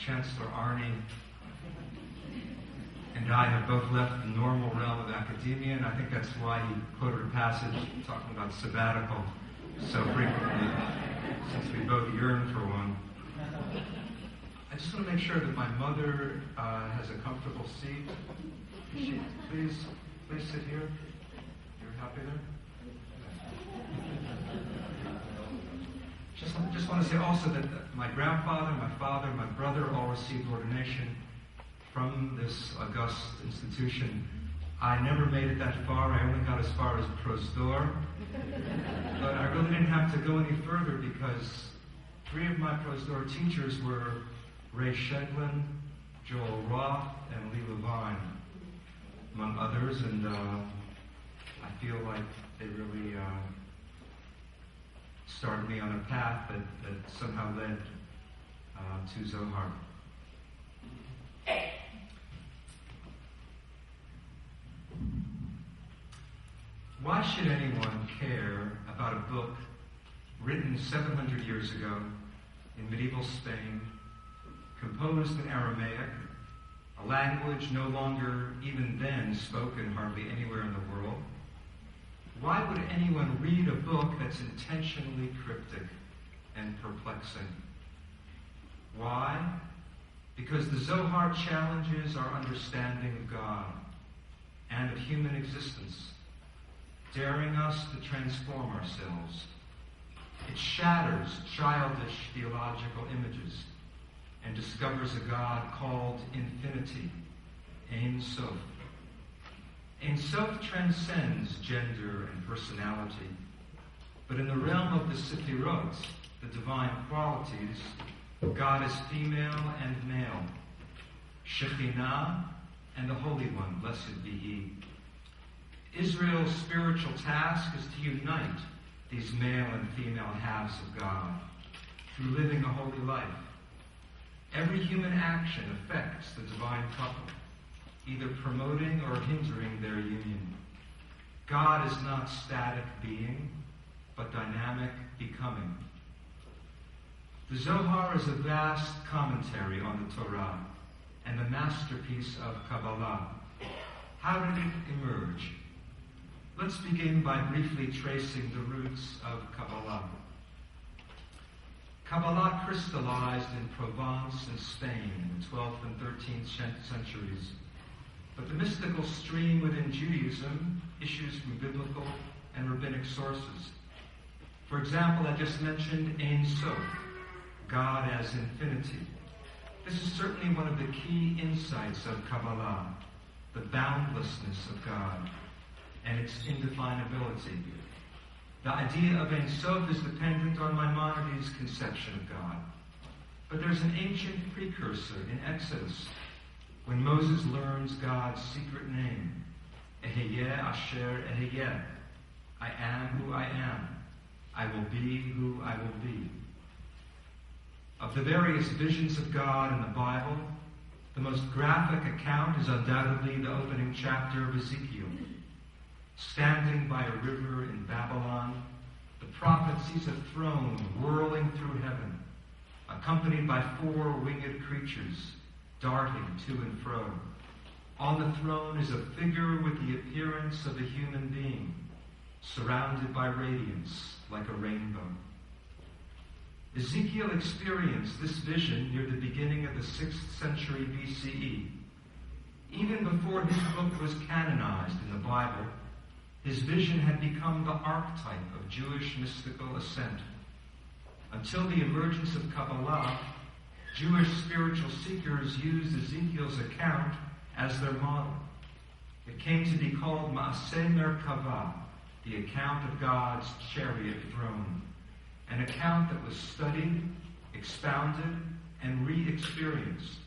Chancellor Arnie and I have both left the normal realm of academia, and I think that's why he quoted a passage talking about sabbatical so frequently, since we both yearn for one. I just want to make sure that my mother has a comfortable seat. Please sit here. You're happy there? Just want to say also that my grandfather, my father, my brother all received ordination from this august institution. I never made it that far. I only got as far as prostor. But I really didn't have to go any further because 3 of my prostor teachers were Ray Sheglin, Joel Roth, and Lee Levine, among others, and I feel like they really started me on a path that somehow led to Zohar. Why should anyone care about a book written 700 years ago in medieval Spain, composed in Aramaic, a language no longer even then spoken hardly anywhere in the world? Why would anyone read a book that's intentionally cryptic and perplexing? Why? Because the Zohar challenges our understanding of God and of human existence, daring us to transform ourselves. It shatters childish theological images and discovers a God called infinity, Ein Sof. Ein Sof transcends gender and personality, but in the realm of the Sefirot, the divine qualities, God is female and male, Shekhinah and the Holy One, blessed be He. Israel's spiritual task is to unite these male and female halves of God through living a holy life. Every human action affects the divine couple, either promoting or hindering their union. God is not static being, but dynamic becoming. The Zohar is a vast commentary on the Torah and the masterpiece of Kabbalah. How did it emerge? Let's begin by briefly tracing the roots of Kabbalah. Kabbalah crystallized in Provence and Spain in the 12th and 13th centuries. But the mystical stream within Judaism issues from biblical and rabbinic sources. For example, I just mentioned Ein Sof, God as infinity. This is certainly one of the key insights of Kabbalah, the boundlessness of God and its indefinability. The idea of Ein Sof is dependent on Maimonides' conception of God. But there's an ancient precursor in Exodus, when Moses learns God's secret name, Eheyeh Asher Eheyeh, I am who I am, I will be who I will be. Of the various visions of God in the Bible, the most graphic account is undoubtedly the opening chapter of Ezekiel. Standing by a river in Babylon, the prophet sees a throne whirling through heaven, accompanied by 4 winged creatures, darting to and fro. On the throne is a figure with the appearance of a human being, surrounded by radiance like a rainbow. Ezekiel experienced this vision near the beginning of the 6th century BCE. Even before his book was canonized in the Bible, his vision had become the archetype of Jewish mystical ascent. Until the emergence of Kabbalah, Jewish spiritual seekers used Ezekiel's account as their model. It came to be called Maaseh Merkavah, the account of God's chariot throne, an account that was studied, expounded, and re-experienced.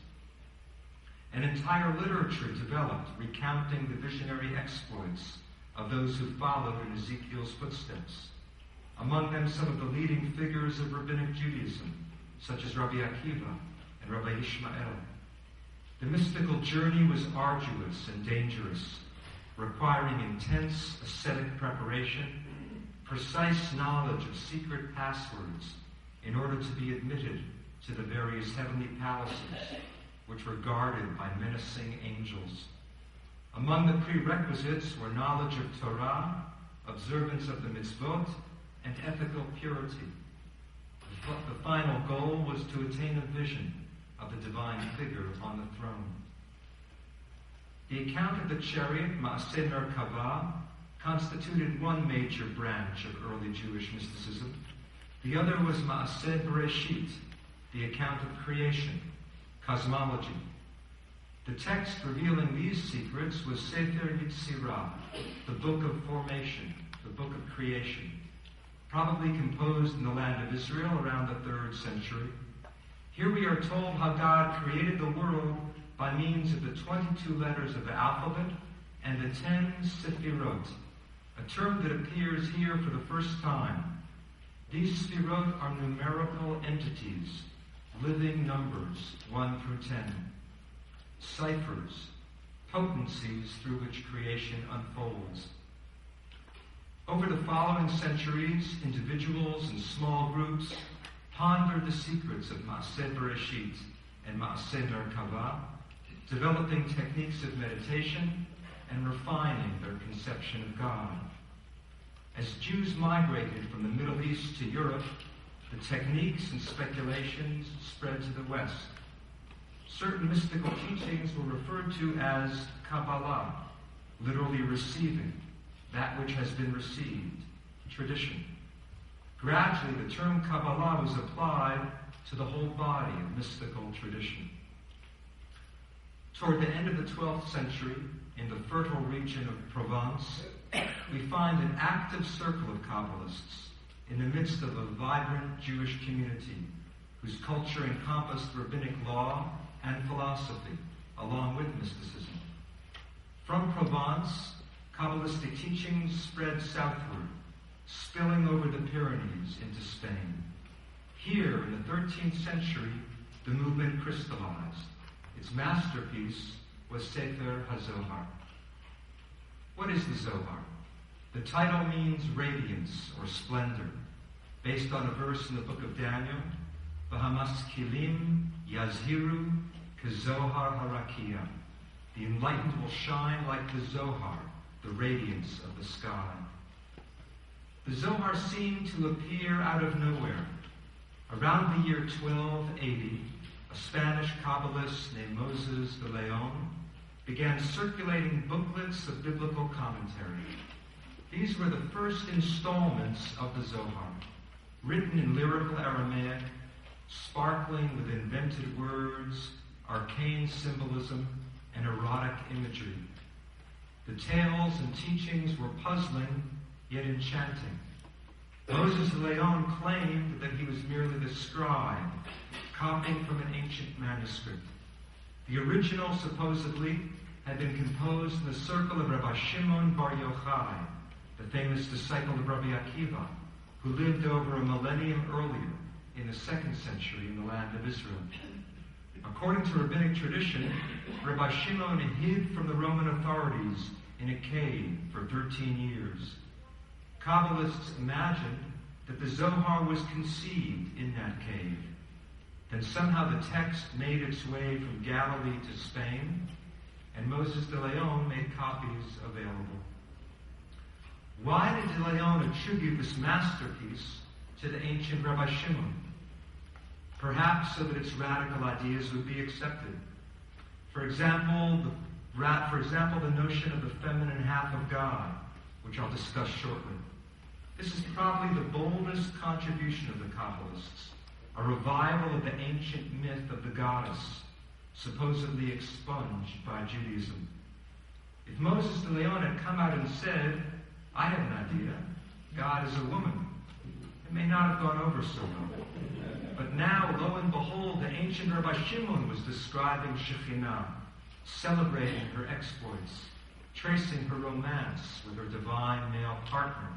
An entire literature developed recounting the visionary exploits of those who followed in Ezekiel's footsteps. Among them, some of the leading figures of rabbinic Judaism, such as Rabbi Akiva and Rabbi Ishmael. The mystical journey was arduous and dangerous, requiring intense ascetic preparation, precise knowledge of secret passwords in order to be admitted to the various heavenly palaces, which were guarded by menacing angels. Among the prerequisites were knowledge of Torah, observance of the mitzvot, and ethical purity. The final goal was to attain a vision of the divine figure on the throne. The account of the chariot, Maaseh Merkavah, constituted one major branch of early Jewish mysticism. The other was Maaseh Bereshit, the account of creation, cosmology. The text revealing these secrets was Sefer Yetzirah, the book of formation, the book of creation, probably composed in the land of Israel around the 3rd century. Here we are told how God created the world by means of the 22 letters of the alphabet and the 10 sefirot, a term that appears here for the first time. These sefirot are numerical entities, living numbers, 1 through 10, ciphers, potencies through which creation unfolds. Over the following centuries, individuals and small groups pondered the secrets of Maaseh Bereshit and Maaseh Merkavah, developing techniques of meditation and refining their conception of God. As Jews migrated from the Middle East to Europe, the techniques and speculations spread to the West. Certain mystical teachings were referred to as Kabbalah, literally receiving, that which has been received, tradition. Gradually, the term Kabbalah was applied to the whole body of mystical tradition. Toward the end of the 12th century, in the fertile region of Provence, we find an active circle of Kabbalists in the midst of a vibrant Jewish community whose culture encompassed rabbinic law and philosophy, along with mysticism. From Provence, Kabbalistic teachings spread southward, spilling over the Pyrenees into Spain. Here, in the 13th century, the movement crystallized. Its masterpiece was Sefer HaZohar. What is the Zohar? The title means radiance or splendor, based on a verse in the book of Daniel, V'hamaskilim yazhiru kezohar harakia. The enlightened will shine like the Zohar, the radiance of the sky. The Zohar seemed to appear out of nowhere. Around the year 1280, a Spanish Kabbalist named Moses de Leon began circulating booklets of biblical commentary. These were the first installments of the Zohar, written in lyrical Aramaic, sparkling with invented words, arcane symbolism, and erotic imagery. The tales and teachings were puzzling, yet enchanting. Moses de Leon claimed that he was merely the scribe, copying from an ancient manuscript. The original, supposedly, had been composed in the circle of Rabbi Shimon Bar Yochai, the famous disciple of Rabbi Akiva, who lived over a millennium earlier in the 2nd century in the land of Israel. According to rabbinic tradition, Rabbi Shimon hid from the Roman authorities in a cave for 13 years. Kabbalists imagined that the Zohar was conceived in that cave. Then somehow the text made its way from Galilee to Spain, and Moses de Leon made copies available. Why did de Leon attribute this masterpiece to the ancient Rabbi Shimon? Perhaps so that its radical ideas would be accepted. For example, the notion of the feminine half of God, which I'll discuss shortly. This is probably the boldest contribution of the Kabbalists, a revival of the ancient myth of the goddess, supposedly expunged by Judaism. If Moses de Leon had come out and said, I have an idea, God is a woman, it may not have gone over so well. But now, lo and behold, the ancient Rabbi Shimon was describing Shekhinah, celebrating her exploits, tracing her romance with her divine male partner.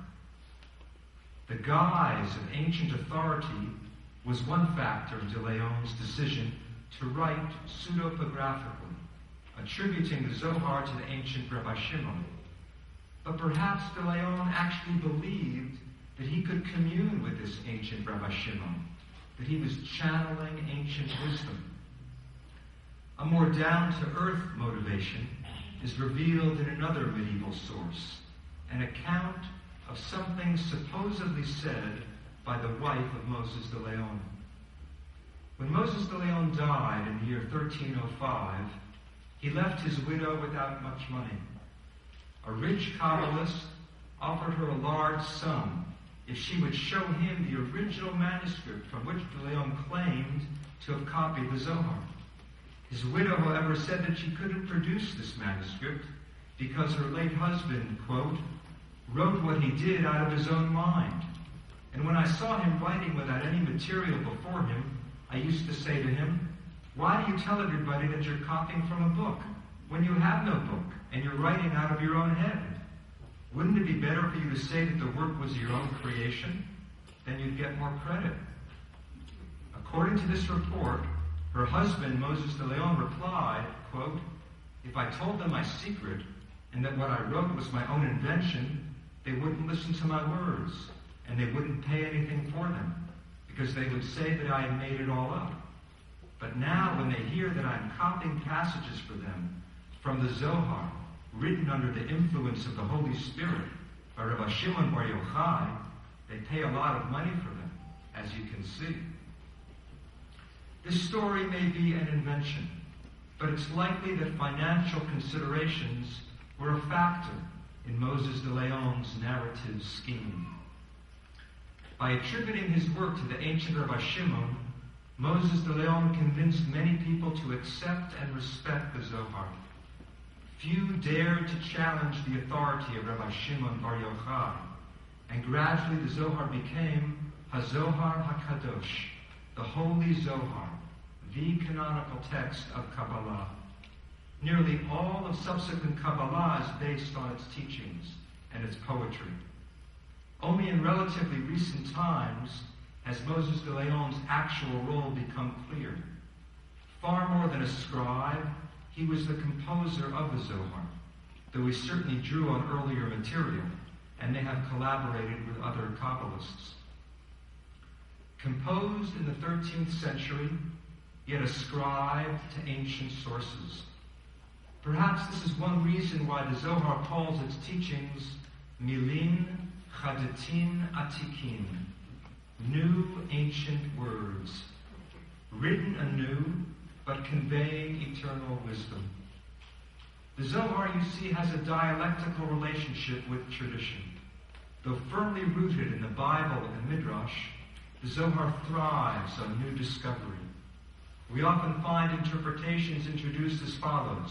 The guise of ancient authority was one factor in de Leon's decision to write pseudepigraphically, attributing the Zohar to the ancient Rabbi Shimon. But perhaps de Leon actually believed that he could commune with this ancient Rabbi Shimon, that he was channeling ancient wisdom. A more down-to-earth motivation is revealed in another medieval source, an account of something supposedly said by the wife of Moses de Leon. When Moses de Leon died in the year 1305, he left his widow without much money. A rich Kabbalist offered her a large sum if she would show him the original manuscript from which de Leon claimed to have copied the Zohar. His widow, however, said that she couldn't produce this manuscript because her late husband, quote, wrote what he did out of his own mind. And when I saw him writing without any material before him, I used to say to him, why do you tell everybody that you're copying from a book when you have no book and you're writing out of your own head? Wouldn't it be better for you to say that the work was your own creation? Then you'd get more credit. According to this report, her husband, Moses de Leon, replied, quote, if I told them my secret and that what I wrote was my own invention, they wouldn't listen to my words and they wouldn't pay anything for them because they would say that I had made it all up. But now when they hear that I'm copying passages for them from the Zohar, written under the influence of the Holy Spirit by Rabbi Shimon Bar Yochai, they pay a lot of money for them, as you can see. This story may be an invention, but it's likely that financial considerations were a factor in Moses de Leon's narrative scheme. By attributing his work to the ancient Rabbi Shimon, Moses de Leon convinced many people to accept and respect the Zohar. Few dared to challenge the authority of Rabbi Shimon Bar Yochai, and gradually the Zohar became HaZohar HaKadosh, the Holy Zohar, the canonical text of Kabbalah. Nearly all of subsequent Kabbalah is based on its teachings and its poetry. Only in relatively recent times has Moses de Leon's actual role become clear. Far more than a scribe, he was the composer of the Zohar, though he certainly drew on earlier material, and may have collaborated with other Kabbalists. Composed in the 13th century, yet ascribed to ancient sources. Perhaps this is one reason why the Zohar calls its teachings Milin Chadatin Atikin, new ancient words, written anew, but conveying eternal wisdom. The Zohar, you see, has a dialectical relationship with tradition. Though firmly rooted in the Bible and Midrash, the Zohar thrives on new discovery. We often find interpretations introduced as follows.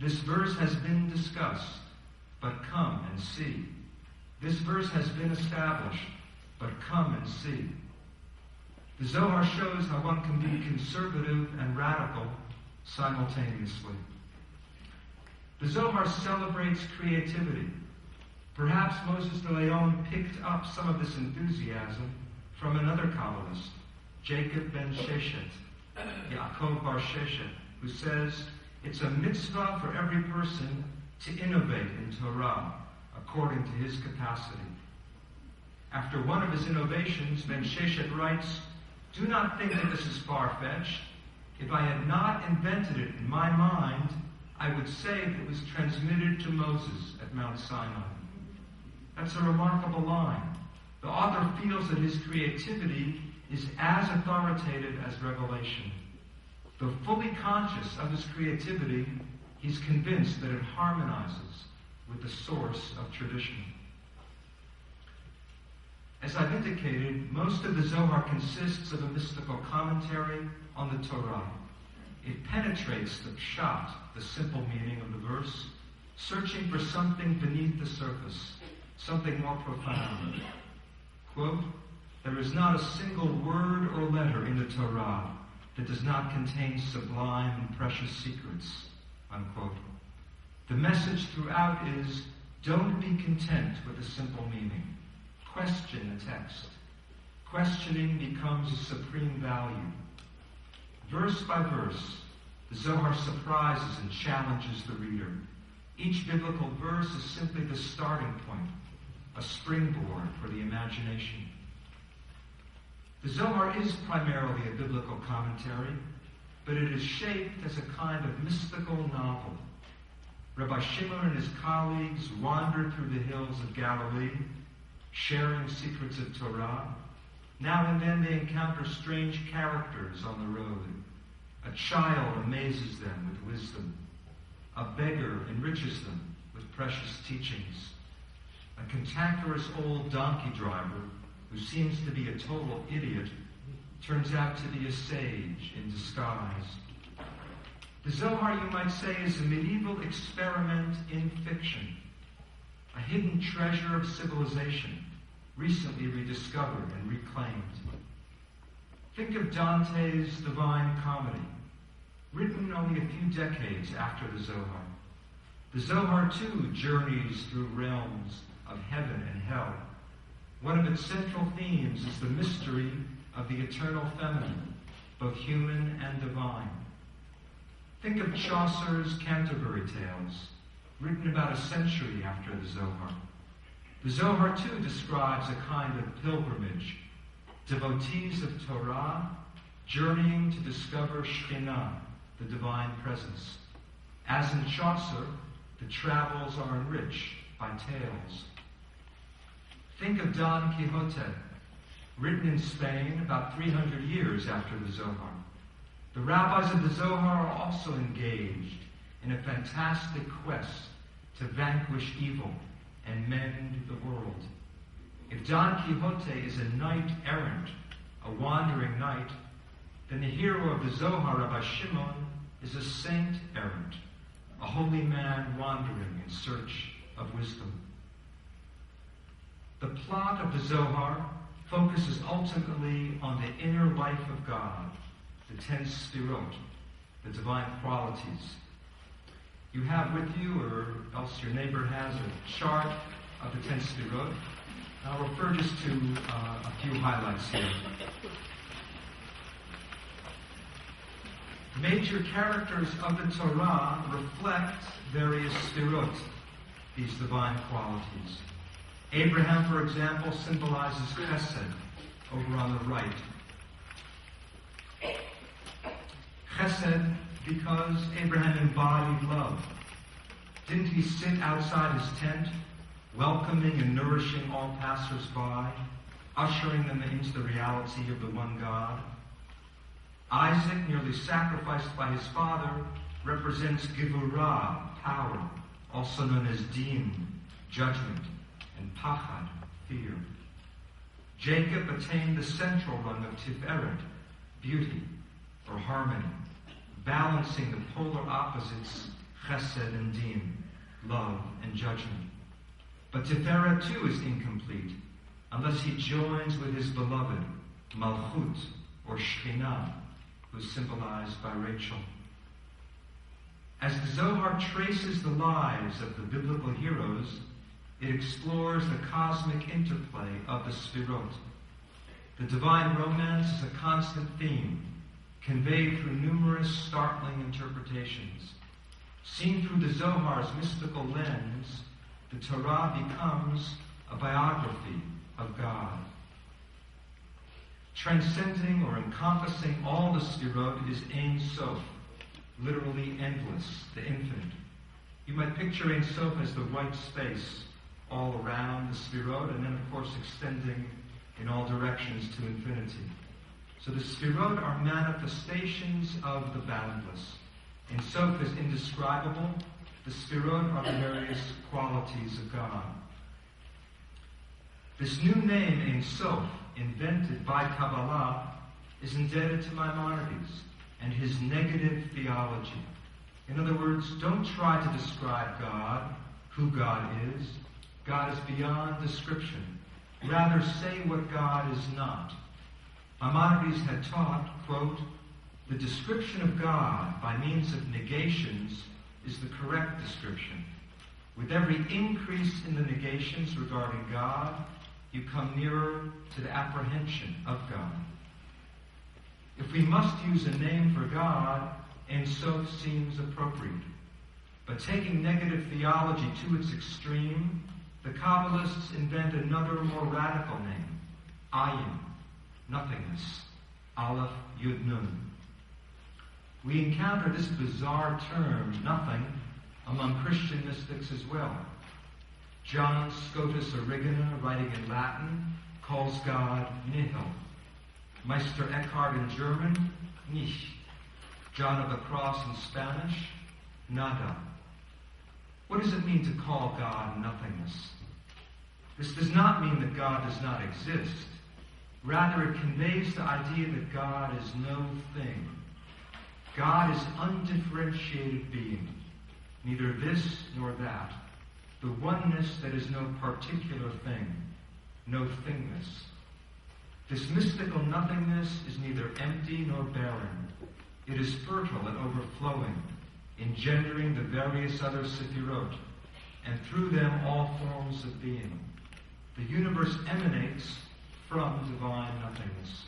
This verse has been discussed, but come and see. This verse has been established, but come and see. The Zohar shows how one can be conservative and radical simultaneously. The Zohar celebrates creativity. Perhaps Moses de Leon picked up some of this enthusiasm from another Kabbalist, Jacob ben Sheshet, Yaakov bar Sheshet, who says, it's a mitzvah for every person to innovate in Torah according to his capacity. After one of his innovations, Ben Sheshet writes, do not think that this is far-fetched. If I had not invented it in my mind, I would say that it was transmitted to Moses at Mount Sinai. That's a remarkable line. The author feels that his creativity is as authoritative as revelation. Though fully conscious of his creativity, he's convinced that it harmonizes with the source of tradition. As I've indicated, most of the Zohar consists of a mystical commentary on the Torah. It penetrates the pshat, the simple meaning of the verse, searching for something beneath the surface, something more profound. Quote, there is not a single word or letter in the Torah that does not contain sublime and precious secrets, unquote. The message throughout is, don't be content with a simple meaning. Question the text. Questioning becomes a supreme value. Verse by verse, the Zohar surprises and challenges the reader. Each biblical verse is simply the starting point, a springboard for the imagination. The Zohar is primarily a biblical commentary, but it is shaped as a kind of mystical novel. Rabbi Shimon and his colleagues wandered through the hills of Galilee, sharing secrets of Torah. Now and then they encounter strange characters on the road. A child amazes them with wisdom. A beggar enriches them with precious teachings. A cantankerous old donkey driver, who seems to be a total idiot, turns out to be a sage in disguise. The Zohar, you might say, is a medieval experiment in fiction, a hidden treasure of civilization, recently rediscovered and reclaimed. Think of Dante's Divine Comedy, written only a few decades after the Zohar. The Zohar, too, journeys through realms of heaven and hell. One of its central themes is the mystery of the eternal feminine, both human and divine. Think of Chaucer's Canterbury Tales, written about a century after the Zohar. The Zohar, too, describes a kind of pilgrimage, devotees of Torah journeying to discover Shekhinah, the divine presence. As in Chaucer, the travels are enriched by tales. Think of Don Quixote, written in Spain about 300 years after the Zohar. The rabbis of the Zohar are also engaged in a fantastic quest to vanquish evil and mend the world. If Don Quixote is a knight-errant, a wandering knight, then the hero of the Zohar, Rabbi Shimon, is a saint-errant, a holy man wandering in search of wisdom. The plot of the Zohar focuses ultimately on the inner life of God, the 10 Sfirot, the divine qualities. You have with you, or else your neighbor has, a chart of the 10 Sfirot. I'll refer just to a few highlights here. Major characters of the Torah reflect various Sfirot, these divine qualities. Abraham, for example, symbolizes Chesed, over on the right. Chesed because Abraham embodied love. Didn't he sit outside his tent, welcoming and nourishing all passers-by, ushering them into the reality of the one God? Isaac, nearly sacrificed by his father, represents Gevurah, power, also known as Din, judgment, and Pachad, fear. Jacob attained the central rung of Tiferet, beauty, or harmony, balancing the polar opposites, Chesed and Din, love and judgment. But Tiferet too is incomplete unless he joins with his beloved, Malchut, or Shekhinah, who is symbolized by Rachel. As the Zohar traces the lives of the biblical heroes, it explores the cosmic interplay of the Sfirot. The divine romance is a constant theme, conveyed through numerous startling interpretations. Seen through the Zohar's mystical lens, the Torah becomes a biography of God. Transcending or encompassing all the Sfirot is Ein Sof, literally endless, the infinite. You might picture Ein Sof as the white space all around the Sfirot, and then, of course, extending in all directions to infinity. So the Sfirot are manifestations of the boundless. Ein Sof is indescribable. The Sfirot are the various qualities of God. This new name, Ein Sof, invented by Kabbalah, is indebted to Maimonides and his negative theology. In other words, don't try to describe God, who God is. God is beyond description. Rather, say what God is not. Maimonides had taught, quote, the description of God by means of negations is the correct description. With every increase in the negations regarding God, you come nearer to the apprehension of God. If we must use a name for God, Ein Sof seems appropriate. But taking negative theology to its extreme, the Kabbalists invent another more radical name, Ayin, nothingness. Aleph Yud Nun. We encounter this bizarre term, nothing, among Christian mystics as well. John Scotus Erigena, writing in Latin, calls God nihil. Meister Eckhart in German, nicht. John of the Cross in Spanish, nada. What does it mean to call God nothingness? This does not mean that God does not exist. Rather, it conveys the idea that God is no thing. God is undifferentiated being, neither this nor that, the oneness that is no particular thing, no thingness. This mystical nothingness is neither empty nor barren. It is fertile and overflowing, engendering the various other sephirot, and through them all forms of being. The universe emanates from divine nothingness.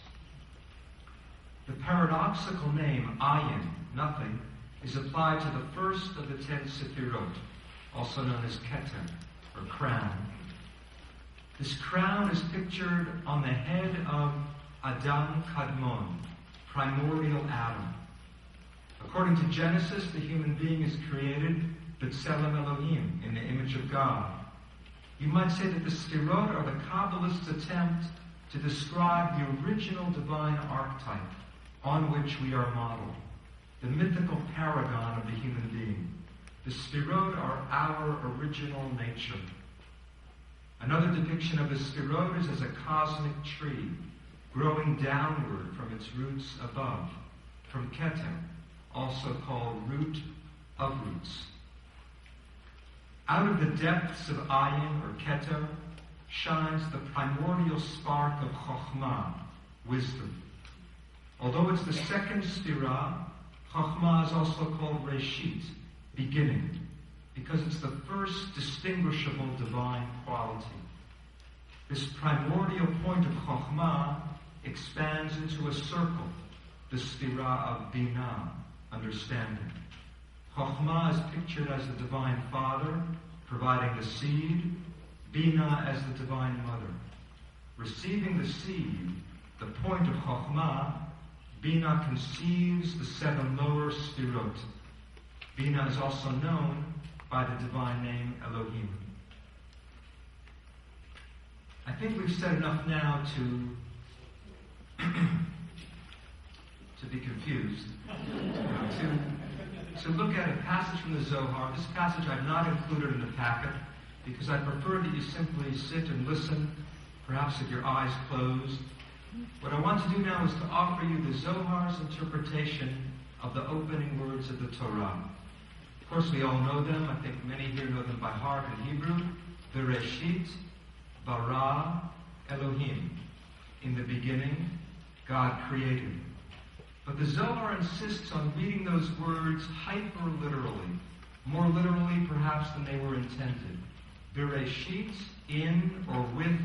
The paradoxical name ayin, nothing, is applied to the first of the 10 sephirot, also known as keter, or crown. This crown is pictured on the head of Adam Kadmon, primordial Adam. According to Genesis, the human being is created b'tselem Elohim, in the image of God. You might say that the Sefirot are the Kabbalist's attempt to describe the original divine archetype on which we are modeled, the mythical paragon of the human being. The Sefirot are our original nature. Another depiction of the Sefirot is as a cosmic tree, growing downward from its roots above, from Keter, also called root of roots. Out of the depths of Ayin, or Keter, shines the primordial spark of Chokhmah, wisdom. Although it's the second Sefirah, Chokhmah is also called Reshit, beginning, because it's the first distinguishable divine quality. This primordial point of Chokhmah expands into a circle, the Sefirah of Binah, understanding. Chokhmah is pictured as the divine father, providing the seed, Binah as the divine mother. Receiving the seed, the point of Chokhmah, Binah conceives the 7 lower Sefirot. Binah is also known by the divine name Elohim. I think we've said enough now to be confused, to look at a passage from the Zohar. This passage I've not included in the packet because I prefer that you simply sit and listen, perhaps with your eyes closed. What I want to do now is to offer you the Zohar's interpretation of the opening words of the Torah. Of course, we all know them. I think many here know them by heart in Hebrew. Bereshit bara Elohim. In the beginning, God created. But the Zohar insists on reading those words hyper-literally, more literally perhaps than they were intended. Bereshit, in or with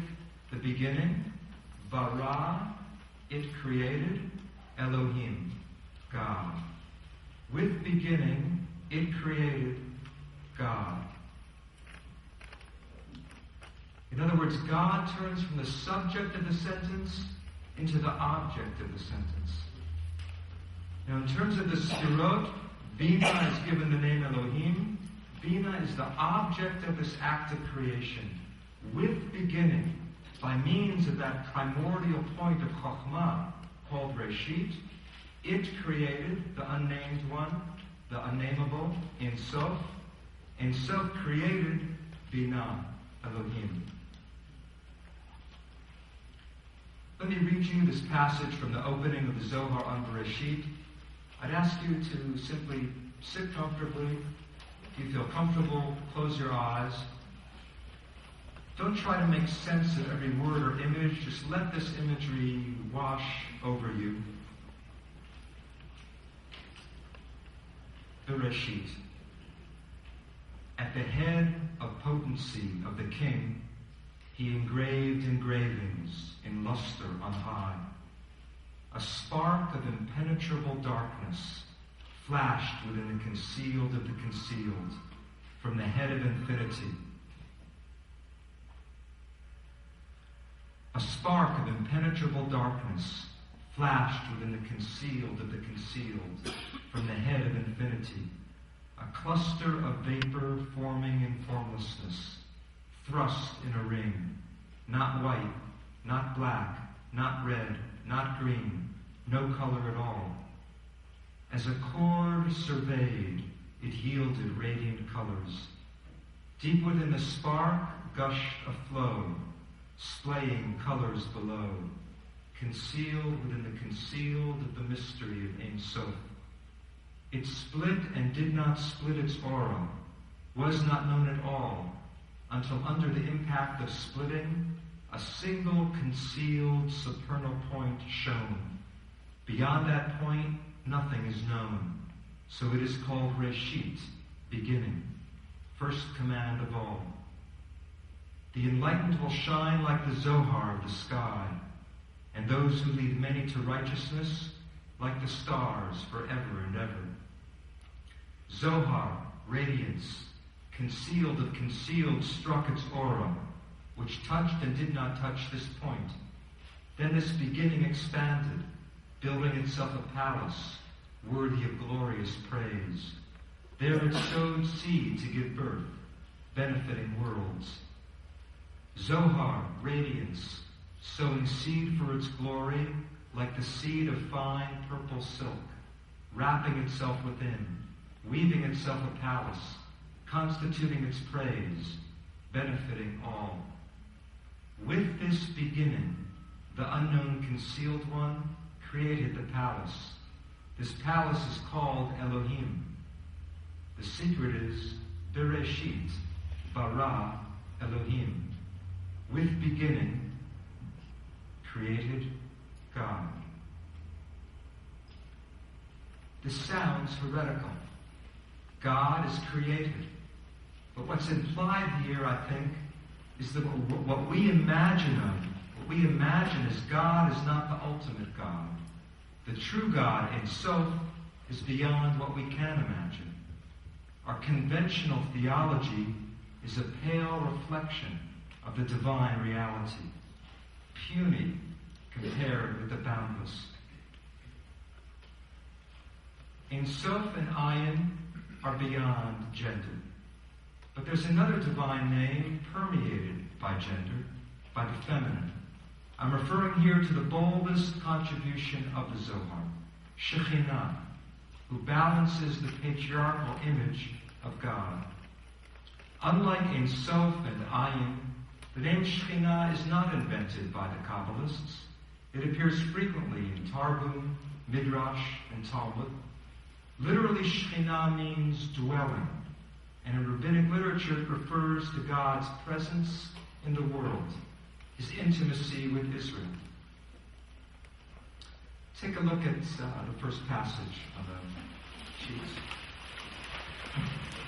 the beginning. Bara, it created. Elohim, God. With beginning, it created God. In other words, God turns from the subject of the sentence into the object of the sentence. Now, in terms of the Sefirot, Binah is given the name Elohim. Binah is the object of this act of creation. With beginning, by means of that primordial point of Chokhmah, called Reshit, it created the unnamed one, the unnameable, Ein Sof. Ein Sof created Binah, Elohim. Let me read you this passage from the opening of the Zohar on Bereshit. I'd ask you to simply sit comfortably. If you feel comfortable, close your eyes. Don't try to make sense of every word or image. Just let this imagery wash over you. Bereshit. At the head of potency of the king, he engraved engravings in luster on high. A spark of impenetrable darkness flashed within the concealed of the concealed, from the head of infinity. A spark of impenetrable darkness flashed within the concealed of the concealed, from the head of infinity, a cluster of vapor forming in formlessness, thrust in a ring, not white, not black, not red, not green, no color at all. As a cord surveyed, it yielded radiant colors. Deep within the spark gushed a flow, splaying colors below, concealed within the concealed of the mystery of Ein Sof. It split and did not split its aura, was not known at all, until under the impact of splitting, a single concealed supernal point shone. Beyond that point, nothing is known. So it is called Reshit, beginning, first command of all. The enlightened will shine like the Zohar of the sky, and those who lead many to righteousness like the stars forever and ever. Zohar, radiance, concealed of concealed, struck its aura, which touched and did not touch this point. Then this beginning expanded, building itself a palace, worthy of glorious praise. There it sowed seed to give birth, benefiting worlds. Zohar, radiance, sowing seed for its glory, like the seed of fine purple silk, wrapping itself within, weaving itself a palace, constituting its praise, benefiting all. With this beginning, the unknown concealed one created the palace. This palace is called Elohim. The secret is Bereshit, bara Elohim. With beginning, created God. This sounds heretical. God is created. But what's implied here, I think, is that what we imagine as God is not the ultimate God. The true God, Ein Sof, is beyond what we can imagine. Our conventional theology is a pale reflection of the divine reality, puny compared with the boundless. Ein Sof and Ayin are beyond gender. But there's another divine name permeated by gender, by the feminine. I'm referring here to the boldest contribution of the Zohar, Shekhinah, who balances the patriarchal image of God. Unlike Ein Sof and Ayin, the name Shekhinah is not invented by the Kabbalists. It appears frequently in Targum, Midrash, and Talmud. Literally, Shekhinah means dwelling, and in rabbinic literature it refers to God's presence in the world, his intimacy with Israel. Take a look at the first passage on the sheets.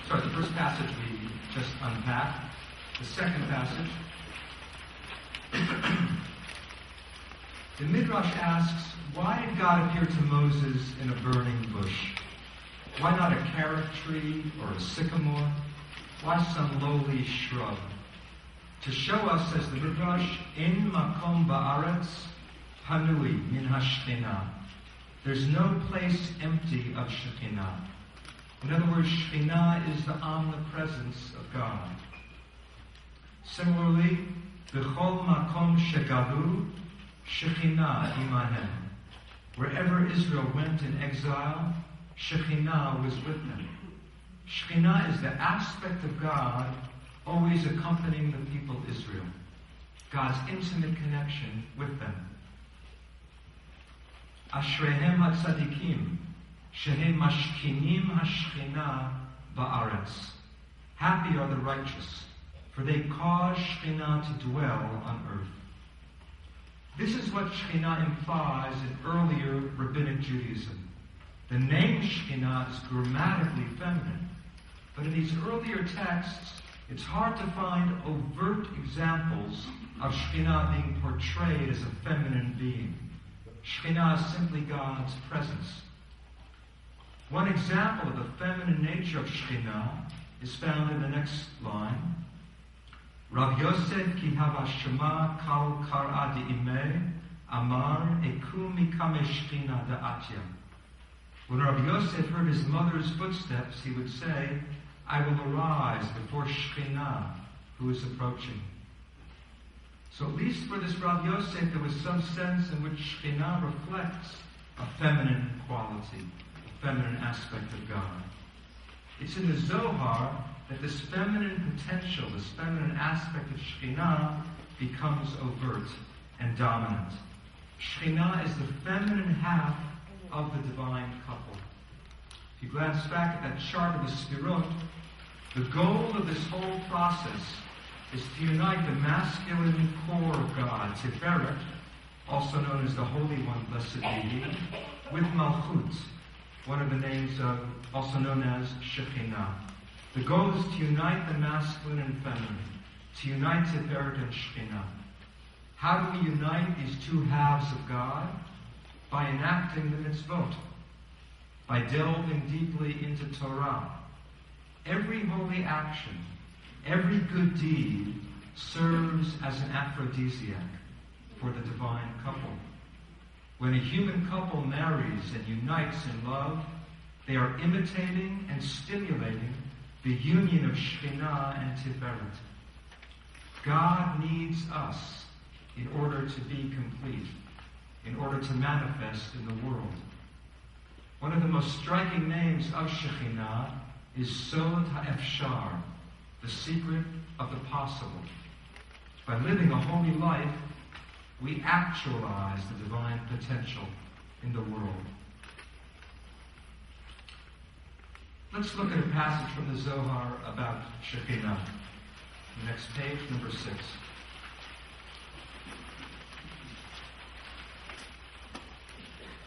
Sorry, the first passage we just unpacked. The second passage. The Midrash asks, why did God appear to Moses in a burning bush? Why not a carob tree or a sycamore? Why some lowly shrub? To show us, says the Midrash, in makom ba'aretz hanui min hashchinah. There's no place empty of Shekhinah. In other words, Shekhinah is the omnipresence of God. Similarly, b'chol makom shegalu, Shekhinah imahem. Wherever Israel went in exile, Shekhinah was with them. Shekhinah is the aspect of God always accompanying the people of Israel. God's intimate connection with them. Ashrehem hatzadikim, shehem mashkinim hashchinah ba'aretz. Happy are the righteous, for they cause Shekhinah to dwell on earth. This is what Shekhinah implies in earlier rabbinic Judaism. The name Shekhinah is grammatically feminine, but in these earlier texts, it's hard to find overt examples of Shekhinah being portrayed as a feminine being. Shekhinah is simply God's presence. One example of the feminine nature of Shekhinah is found in the next line. Rav Yosef ki hava shema kal kar'a di'imeh amar ekum mikame shchina da'atya. When Rav Yosef heard his mother's footsteps, he would say, I will arise before Shekhinah, who is approaching. So at least for this Rav Yosef, there was some sense in which Shekhinah reflects a feminine quality, a feminine aspect of God. It's in the Zohar that this feminine potential, this feminine aspect of Shekhinah becomes overt and dominant. Shekhinah is the feminine half of the divine couple. If you glance back at that chart of the Sfirot, the goal of this whole process is to unite the masculine core of God, Tiferet, also known as the Holy One, blessed be He, with Malchut, one of the names of, also known as Shekhinah. The goal is to unite the masculine and feminine, to unite Tiferet and Shekhinah. How do we unite these two halves of God? By enacting the mitzvot, by delving deeply into Torah. Every holy action, every good deed serves as an aphrodisiac for the divine couple. When a human couple marries and unites in love, they are imitating and stimulating the union of Shekhinah and Tiferet. God needs us in order to be complete, in order to manifest in the world. One of the most striking names of Shekhinah is Sod HaEfshar, the secret of the possible. By living a holy life, we actualize the divine potential in the world. Let's look at a passage from the Zohar about Shekhinah. The next page, number 6.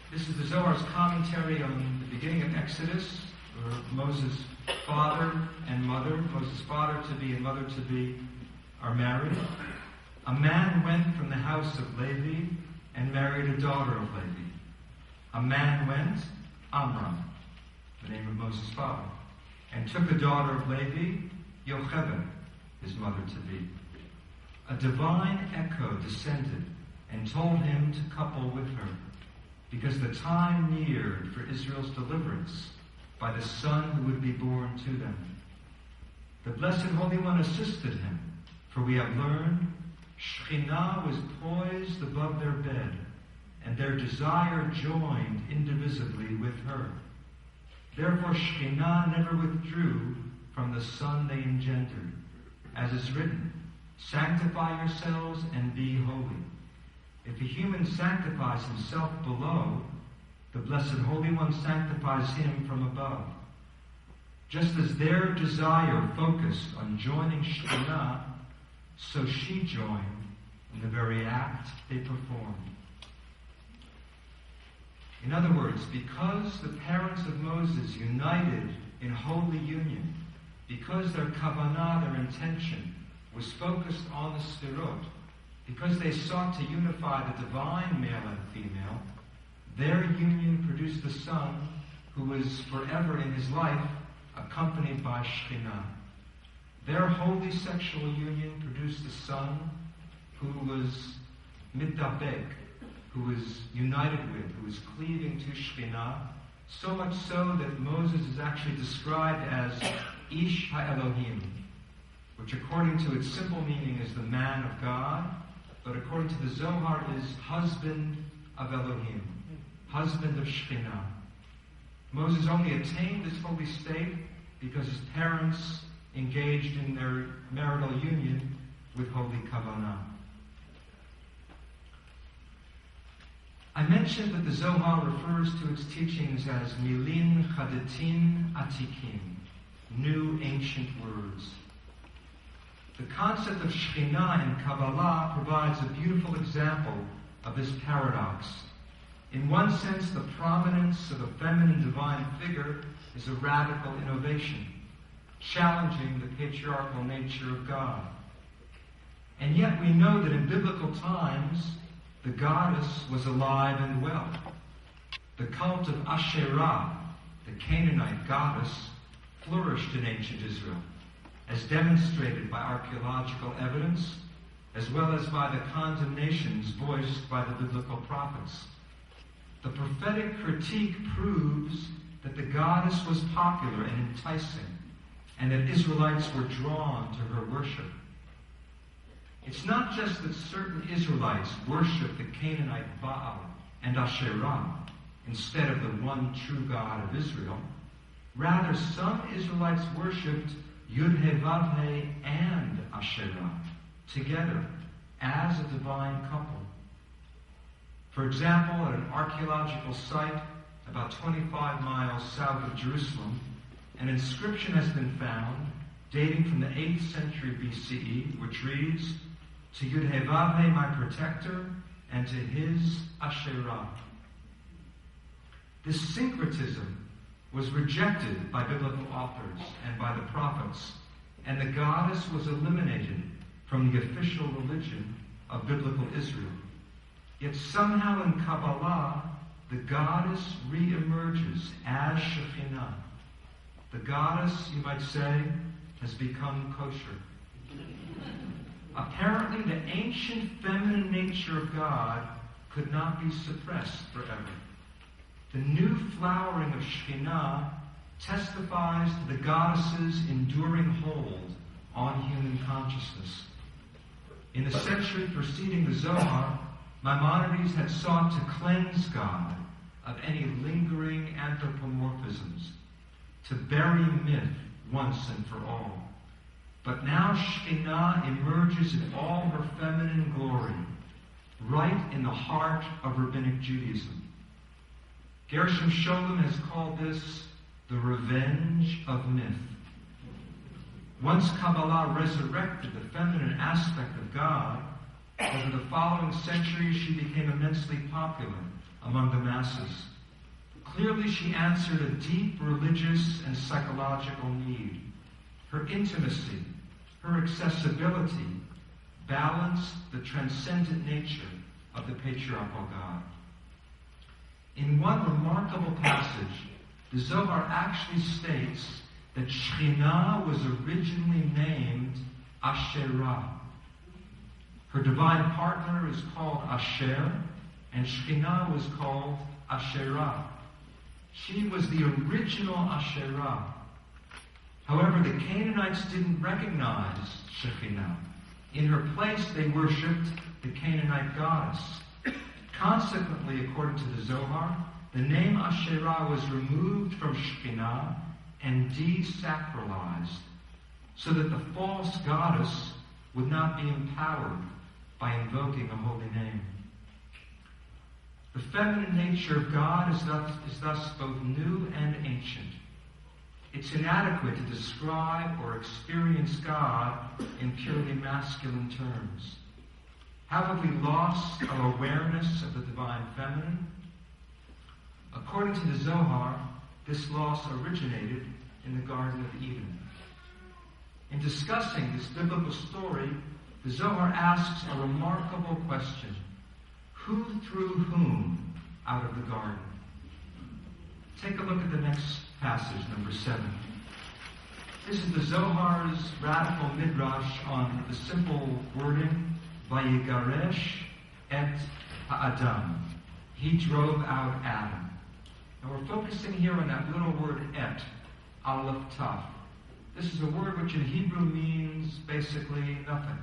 This is the Zohar's commentary on the beginning of Exodus, where Moses' father and mother, Moses' father-to-be and mother-to-be, are married. A man went from the house of Levi and married a daughter of Levi. A man went, Amram, the name of Moses' father, and took the daughter of Levi, Yocheved, his mother-to-be. A divine echo descended and told him to couple with her, because the time neared for Israel's deliverance by the son who would be born to them. The Blessed Holy One assisted him, for we have learned Shekhinah was poised above their bed, and their desire joined indivisibly with her. Therefore Shekhinah never withdrew from the son they engendered, as is written, sanctify yourselves and be holy. If a human sanctifies himself below, the Blessed Holy One sanctifies him from above. Just as their desire focused on joining Shekhinah, so she joined in the very act they performed. In other words, because the parents of Moses united in holy union, because their kavanah, their intention, was focused on the Sfirot, because they sought to unify the divine male and female, their union produced the Son who was forever in his life accompanied by Shekhinah. Their holy sexual union produced the Son who was mitdabek, who was united with, who was cleaving to Shekhinah, so much so that Moses is actually described as Ish HaElohim, which according to its simple meaning is the man of God, but according to the Zohar is husband of Elohim, husband of Shekhinah. Moses only attained this holy state because his parents engaged in their marital union with holy kavanah. I mentioned that the Zohar refers to its teachings as milin chadetin atikim, new ancient words. The concept of Shekhinah in Kabbalah provides a beautiful example of this paradox. In one sense, the prominence of a feminine divine figure is a radical innovation, challenging the patriarchal nature of God. And yet we know that in biblical times, the goddess was alive and well. The cult of Asherah, the Canaanite goddess, flourished in ancient Israel. as demonstrated by archaeological evidence, as well as by the condemnations voiced by the biblical prophets. The prophetic critique proves that the goddess was popular and enticing, and that Israelites were drawn to her worship. It's not just that certain Israelites worshiped the Canaanite Baal and Asherah instead of the one true God of Israel. Rather, some Israelites worshipped Yud-He-Vav-He and Asherah together as a divine couple. For example, at an archaeological site about 25 miles south of Jerusalem, an inscription has been found dating from the 8th century BCE, which reads, "To Yud-He-Vav-He, my protector, and to his Asherah." This syncretism was rejected by biblical authors and by the prophets, and the goddess was eliminated from the official religion of biblical Israel. Yet somehow in Kabbalah, the goddess re-emerges as Shekhinah. The goddess, you might say, has become kosher. Apparently, the ancient feminine nature of God could not be suppressed forever. The new flowering of Shekhinah testifies to the goddess's enduring hold on human consciousness. In the century preceding the Zohar, Maimonides had sought to cleanse God of any lingering anthropomorphisms, to bury myth once and for all. But now Shekhinah emerges in all her feminine glory, right in the heart of Rabbinic Judaism. Gershom Scholem has called this the revenge of myth. Once Kabbalah resurrected the feminine aspect of God, over the following centuries she became immensely popular among the masses. Clearly she answered a deep religious and psychological need. Her intimacy, her accessibility, balanced the transcendent nature of the patriarchal God. In one remarkable passage, the Zohar actually states that Shekhinah was originally named Asherah. Her divine partner is called Asher, and Shekhinah was called Asherah. She was the original Asherah. However, the Canaanites didn't recognize Shekhinah. In her place, they worshipped the Canaanite goddess. Consequently, according to the Zohar, the name Asherah was removed from Shekhinah and desacralized, so that the false goddess would not be empowered by invoking a holy name. The feminine nature of God is thus both new and ancient. It's inadequate to describe or experience God in purely masculine terms. Have we lost our awareness of the divine feminine? According to the Zohar, this loss originated in the Garden of Eden. In discussing this biblical story, the Zohar asks a remarkable question. Who threw whom out of the garden? Take a look at the next passage, number 7. This is the Zohar's radical midrash on the simple wording, Vayigaresh et ha'adam. He drove out Adam. And we're focusing here on that little word et, aleph taf. This is a word which in Hebrew means basically nothing.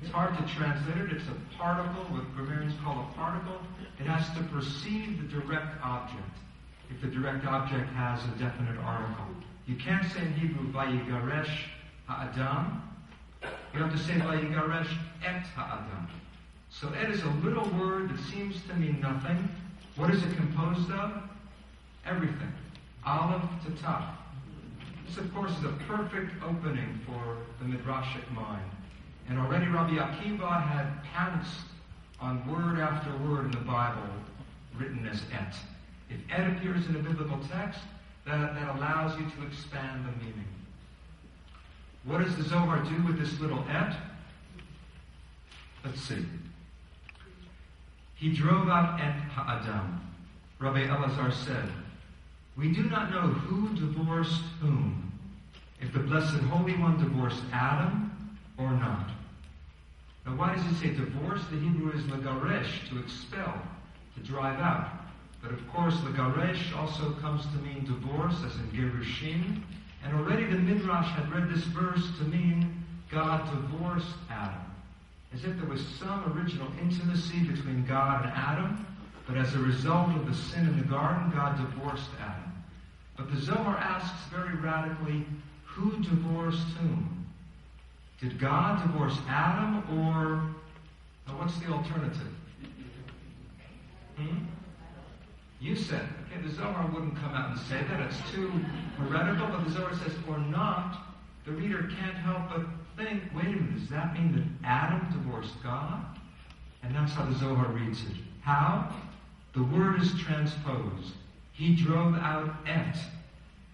It's hard to translate it. It's a particle, what grammarians call a particle. It has to precede the direct object, if the direct object has a definite article. You can't say in Hebrew, Vayigaresh ha'adam. You have to say, Vayigaresh et ha'adam. So et is a little word that seems to mean nothing. What is it composed of? Everything. Aleph to taf. This, of course, is a perfect opening for the Midrashic mind. And already Rabbi Akiva had pounced on word after word in the Bible written as et. If et appears in a biblical text, that allows you to expand the meaning. What does the Zohar do with this little et? Let's see. He drove out et ha'adam. Rabbi Elazar said, "We do not know who divorced whom. If the Blessed Holy One divorced Adam or not? Now, why does it say divorce? The Hebrew is legaresh, to expel, to drive out. But of course, legaresh also comes to mean divorce, as in gerushin. And already the Midrash had read this verse to mean God divorced Adam, as if there was some original intimacy between God and Adam, but as a result of the sin in the garden, God divorced Adam. But the Zohar asks very radically, who divorced whom? Did God divorce Adam, or what's the alternative? You said. Okay, the Zohar wouldn't come out and say that. It's too heretical, but the Zohar says, or not. The reader can't help but think, wait a minute, does that mean that Adam divorced God? And that's how the Zohar reads it. How? The word is transposed. He drove out et.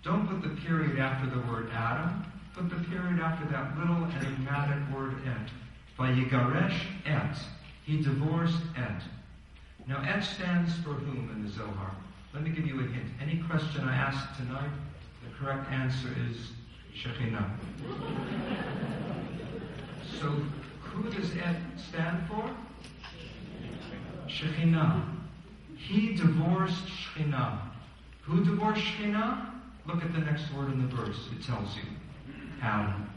Don't put the period after the word Adam. Put the period after that little enigmatic word et. Vayigaresh et. He divorced et. Now, et stands for whom in the Zohar? Let me give you a hint. Any question I ask tonight, the correct answer is Shekhinah. So, who does et stand for? Shekhinah. He divorced Shekhinah. Who divorced Shekhinah? Look at the next word in the verse. It tells you. Adam.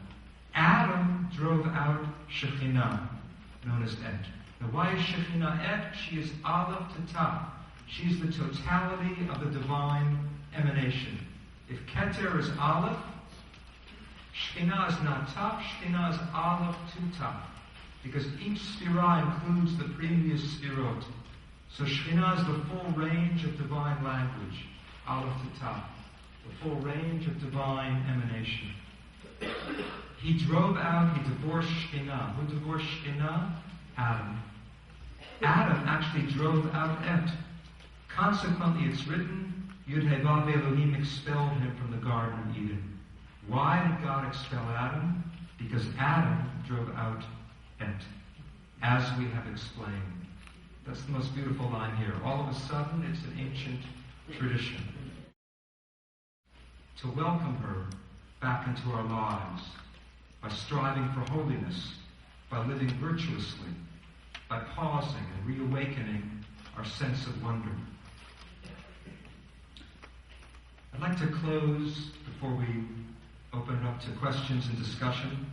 Adam drove out Shekhinah, known as et. Now, why is Shekhinah et? She is Aleph to Tav. She's the totality of the divine emanation. If Keter is Aleph, Shekhinah is not Tav, Shekhinah is Aleph to Tav. Because each Sphirah includes the previous Sphirot. So Shekhinah is the full range of divine language, Aleph to Tav. The full range of divine emanation. He drove out, he divorced Shekhinah. Who divorced Shekhinah? Adam. Adam actually drove out et. Consequently, it's written, Yud-He-Vav Elohim expelled him from the Garden of Eden. Why did God expel Adam? Because Adam drove out et, as we have explained. That's the most beautiful line here. All of a sudden, it's an ancient tradition. To welcome her back into our lives by striving for holiness, by living virtuously, by pausing and reawakening our sense of wonder. I'd like to close, before we open it up to questions and discussion,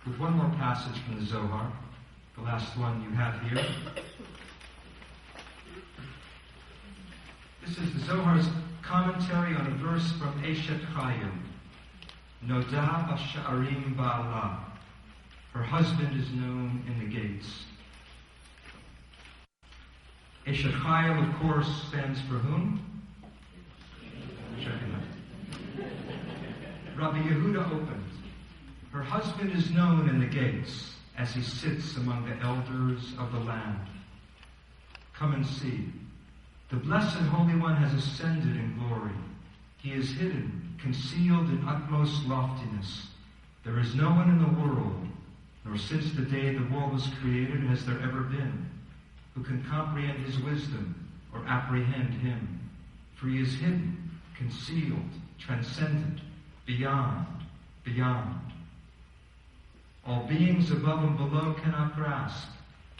with one more passage from the Zohar, the last one you have here. This is the Zohar's commentary on a verse from Eshet Chayil. Noda b'sha'arim ba'ala. Her husband is known in the gates. Eshet Chayil, of course, stands for whom? Rabbi Yehuda opened. Her husband is known in the gates as he sits among the elders of the land. Come and see. The Blessed Holy One has ascended in glory. He is hidden, concealed in utmost loftiness. There is no one in the world, nor since the day the world was created has there ever been, who can comprehend his wisdom or apprehend him. For he is hidden, concealed, transcendent, beyond. All beings above and below cannot grasp,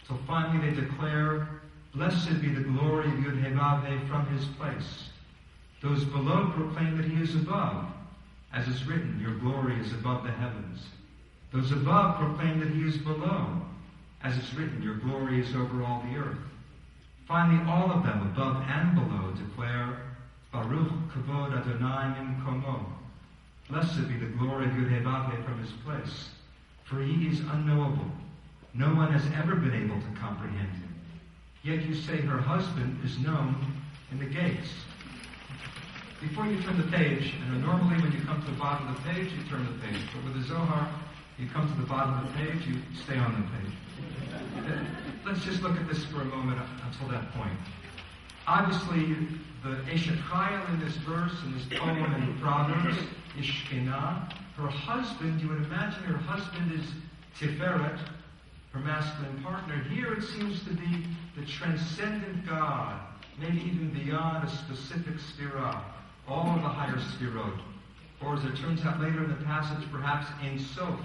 till finally they declare, Blessed be the glory of Yud-He-Vav-He from his place. Those below proclaim that he is above, as is written, your glory is above the heavens. Those above proclaim that he is below, as is written, your glory is over all the earth. Finally, all of them, above and below, declare, Baruch kavod Adonai mimkomo. Blessed be the glory of Yud-He-Vav-He from his place. For he is unknowable. No one has ever been able to comprehend him. Yet you say her husband is known in the gates. Before you turn the page, and normally when you come to the bottom of the page, you turn the page. But with the Zohar, you come to the bottom of the page, you stay on the page. Let's just look at this for a moment until that point. Obviously, the Eshet Chayil in this verse, in this poem in Proverbs, is Shekhinah. Her husband, you would imagine her husband is Tiferet, her masculine partner. Here it seems to be the transcendent God, maybe even beyond a specific sphira, all of the higher sphirot, or as it turns out later in the passage, perhaps Ein Sof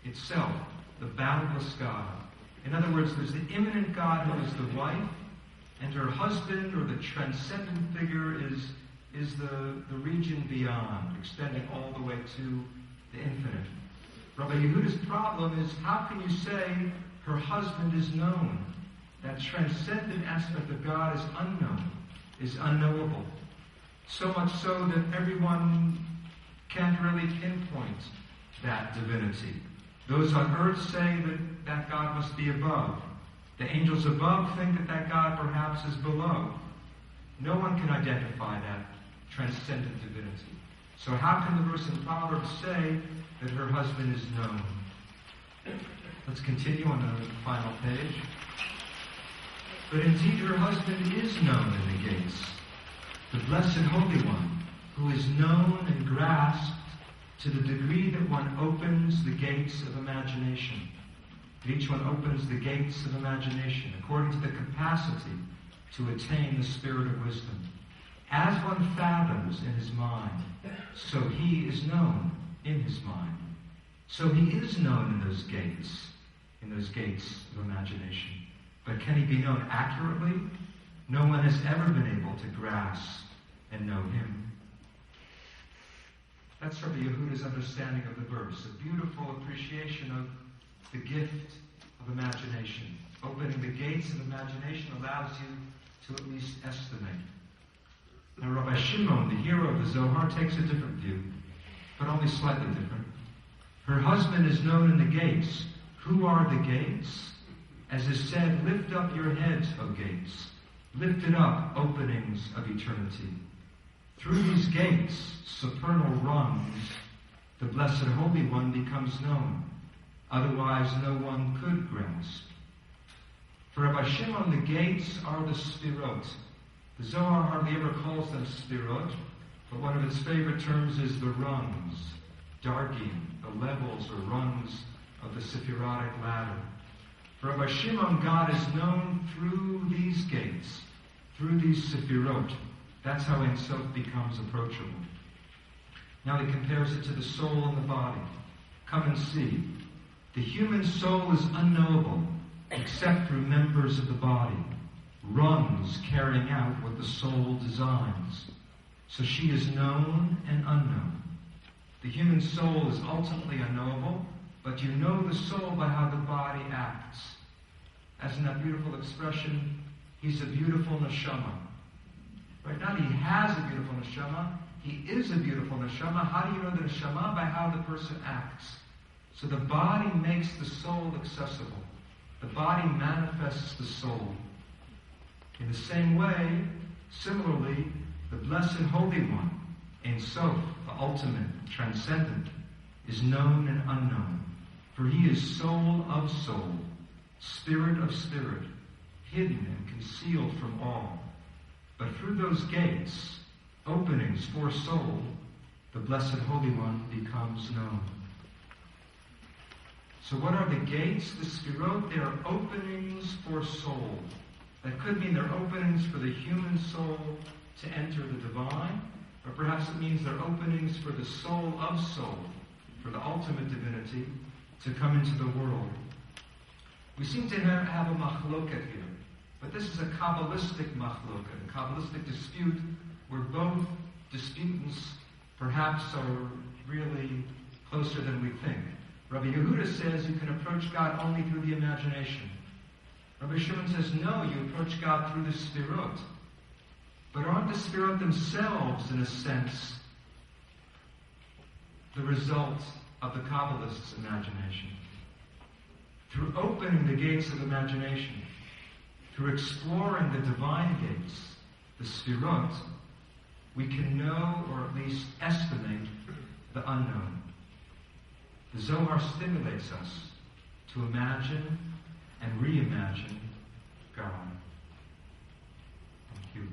itself, the boundless God. In other words, there's the immanent God who is the wife, and her husband, or the transcendent figure, is the region beyond, extending all the way to the infinite. Rabbi Yehuda's problem is, how can you say her husband is known? That transcendent aspect of God is unknown, is unknowable. So much so that everyone can't really pinpoint that divinity. Those on earth say that God must be above. The angels above think that God perhaps is below. No one can identify that transcendent divinity. So how can the verse in Proverbs say that her husband is known? Let's continue on the final page. But indeed her husband is known in the gates, the Blessed Holy One, who is known and grasped to the degree that one opens the gates of imagination. Each one opens the gates of imagination according to the capacity to attain the spirit of wisdom. As one fathoms in his mind, so he is known in his mind. So he is known in those gates of imagination. But can he be known accurately? No one has ever been able to grasp and know him. That's Rabbi Yehuda's understanding of the verse, a beautiful appreciation of the gift of imagination. Opening the gates of imagination allows you to at least estimate. Now Rabbi Shimon, the hero of the Zohar, takes a different view, but only slightly different. Her husband is known in the gates. Who are the gates? As is said, lift up your heads, O gates. Lift it up, openings of eternity. Through these gates, supernal rungs, the Blessed Holy One becomes known. Otherwise, no one could grasp. For Rabbi Shimon, the gates are the Sfirot. The Zohar hardly ever calls them Sfirot, but one of its favorite terms is the rungs, dargim, the levels or rungs of the Sephirotic ladder. For Rabbi Shimon, God is known through these gates, through these Sefirot. That's how Ein Sof becomes approachable. Now he compares it to the soul and the body. Come and see. The human soul is unknowable except through members of the body, rungs carrying out what the soul designs. So she is known and unknown. The human soul is ultimately unknowable, but you know the soul by how the body acts. As in that beautiful expression, he's a beautiful neshama. Right now he has a beautiful neshama. He is a beautiful neshama. How do you know the neshama? By how the person acts. So the body makes the soul accessible. The body manifests the soul. In the same way, similarly, the Blessed Holy One, Ein Sof, the ultimate, transcendent, is known and unknown. For he is soul of soul, spirit of spirit, hidden and concealed from all. But through those gates, openings for soul, the Blessed Holy One becomes known. So what are the gates? The Sfirot, they are openings for soul. That could mean they're openings for the human soul to enter the divine, or perhaps it means they're openings for the soul of soul, for the ultimate divinity, to come into the world. We seem to have a machloket here, but this is a Kabbalistic machloket, a Kabbalistic dispute where both disputants perhaps are really closer than we think. Rabbi Yehuda says you can approach God only through the imagination. Rabbi Shimon says, no, you approach God through the Sfirot. But aren't the Sfirot themselves, in a sense, the result of the Kabbalist's imagination? Through opening the gates of imagination, through exploring the divine gates, the Sfirot, we can know, or at least estimate, the unknown. The Zohar stimulates us to imagine and reimagine God. Thank you.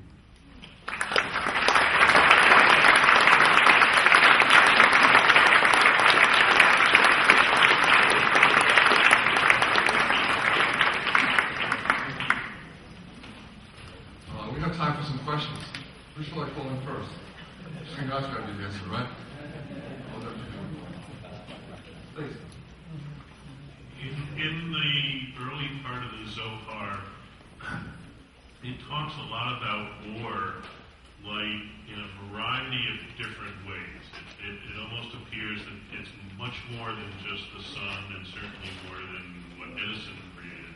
We have time for some questions. Who should I call in first? Srinivas got to be the answer, right? Please. In the early part of the Zohar, it talks a lot about or, like in a variety of different ways. It almost appears that it's much more than just the sun, and certainly more than what Edison created.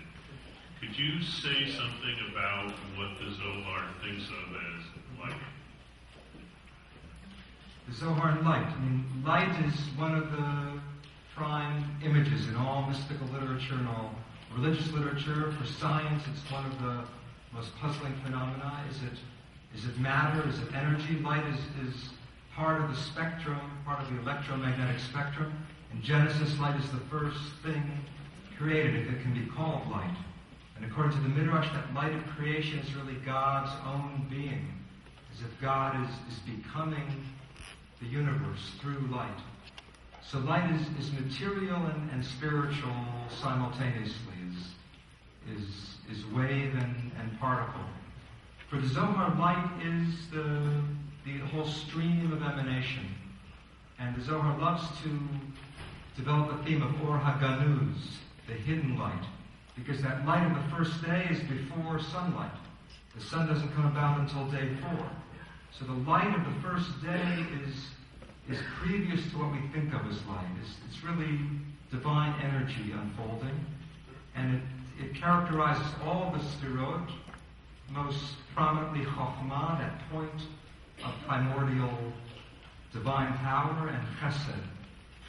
Could you say something about what the Zohar thinks of as light? The Zohar and light. I mean, light is one of the prime images in all mystical literature and all religious literature. For science, it's one of the most puzzling phenomena. Is it matter? Is it energy? Light is part of the spectrum, part of the electromagnetic spectrum. In Genesis, light is the first thing created that can be called light. And according to the Midrash, that light of creation is really God's own being, as if God is becoming the universe through light. So light is material and spiritual simultaneously, is wave and particle. For the Zohar, light is the whole stream of emanation. And the Zohar loves to develop the theme of Or HaGanuz, the hidden light, because that light of the first day is before sunlight. The sun doesn't come about until day 4. So the light of the first day is previous to what we think of as light. It's really divine energy unfolding, and it characterizes all the sefirot, most prominently Chokhmah, that point of primordial divine power, and Chesed.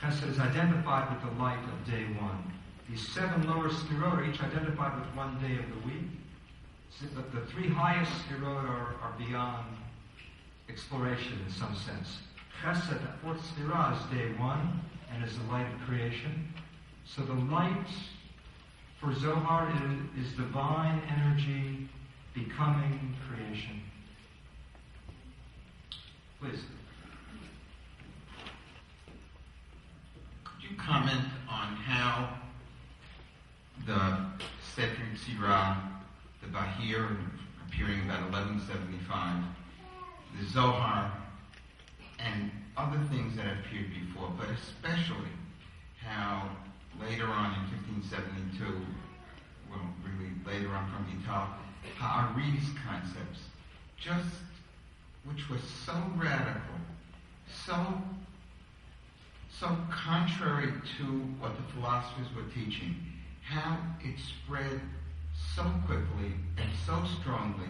Chesed is identified with the light of day 1. These 7 lower sefirot are each identified with one day of the week, but the 3 highest sefirot are beyond exploration in some sense. Chesed, that 4th sefirah, is day 1 and is the light of creation. So the light for Zohar is divine energy becoming creation. Please. Could you comment on how the Sefer Yetzirah, the Bahir, appearing about 1175, the Zohar, and other things that appeared before, but especially how later on in 1572, well, really later on from Vital, Ha'ari's concepts, which was so radical, so contrary to what the philosophers were teaching, how it spread so quickly and so strongly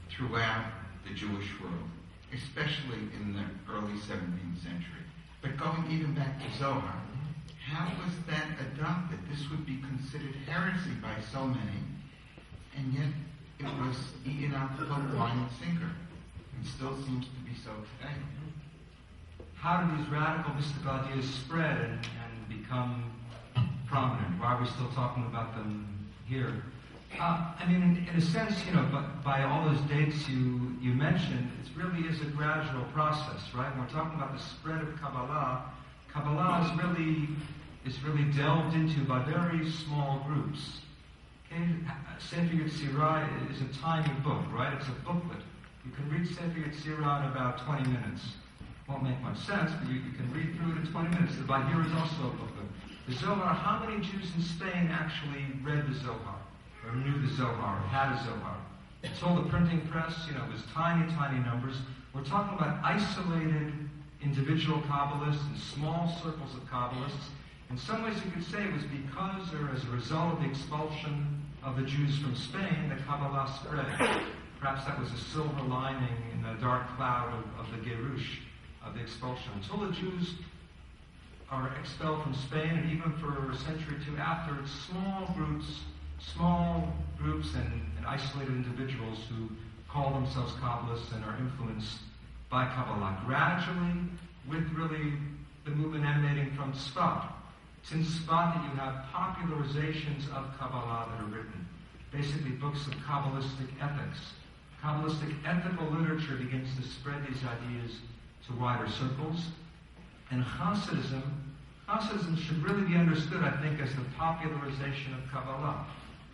throughout the Jewish world, especially in the early 17th century. But going even back to Zohar, how was that adopted? This would be considered heresy by so many, and yet it was eaten up hook, line, and sinker, and still seems to be so today. How do these radical mystical ideas spread and become prominent? Why are we still talking about them here? I mean, in a sense, but by all those dates you mentioned, it really is a gradual process, right? When we're talking about the spread of Kabbalah, Kabbalah is really delved into by very small groups. Okay? Sefer Yetzirah is a tiny book, right? It's a booklet. You can read Sefer Yetzirah in about 20 minutes. Won't make much sense, but you can read through it in 20 minutes. The Bahir is also a booklet. The Zohar, how many Jews in Spain actually read the Zohar, or knew the Zohar, or had a Zohar? Until the printing press, it was tiny, tiny numbers. We're talking about isolated individual Kabbalists and small circles of Kabbalists. In some ways you could say it was because, or as a result of the expulsion of the Jews from Spain, that Kabbalah spread. Perhaps that was a silver lining in the dark cloud of the Gerush, of the expulsion. Until the Jews are expelled from Spain, and even for a century or two after, it's small groups and isolated individuals who call themselves Kabbalists and are influenced by Kabbalah. Gradually, with really the movement emanating from Tzfat. It's in Tzfat that you have popularizations of Kabbalah that are written. Basically books of Kabbalistic ethics. Kabbalistic ethical literature begins to spread these ideas to wider circles. And Hasidism should really be understood, I think, as the popularization of Kabbalah.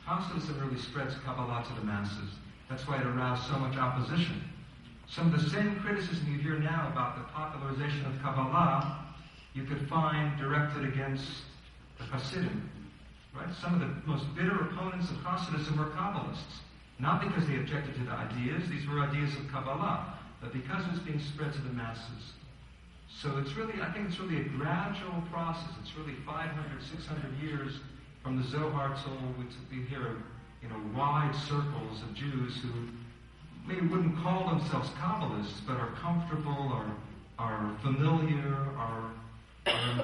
Hasidism really spreads Kabbalah to the masses. That's why it aroused so much opposition. Some of the same criticism you hear now about the popularization of Kabbalah, you could find directed against the Hasidim. Right? Some of the most bitter opponents of Hasidism were Kabbalists. Not because they objected to the ideas, these were ideas of Kabbalah, but because it was being spread to the masses. So I think it's really a gradual process. It's really 500, 600 years from the Zohar till we hear wide circles of Jews who maybe wouldn't call themselves Kabbalists, but are comfortable, are familiar, are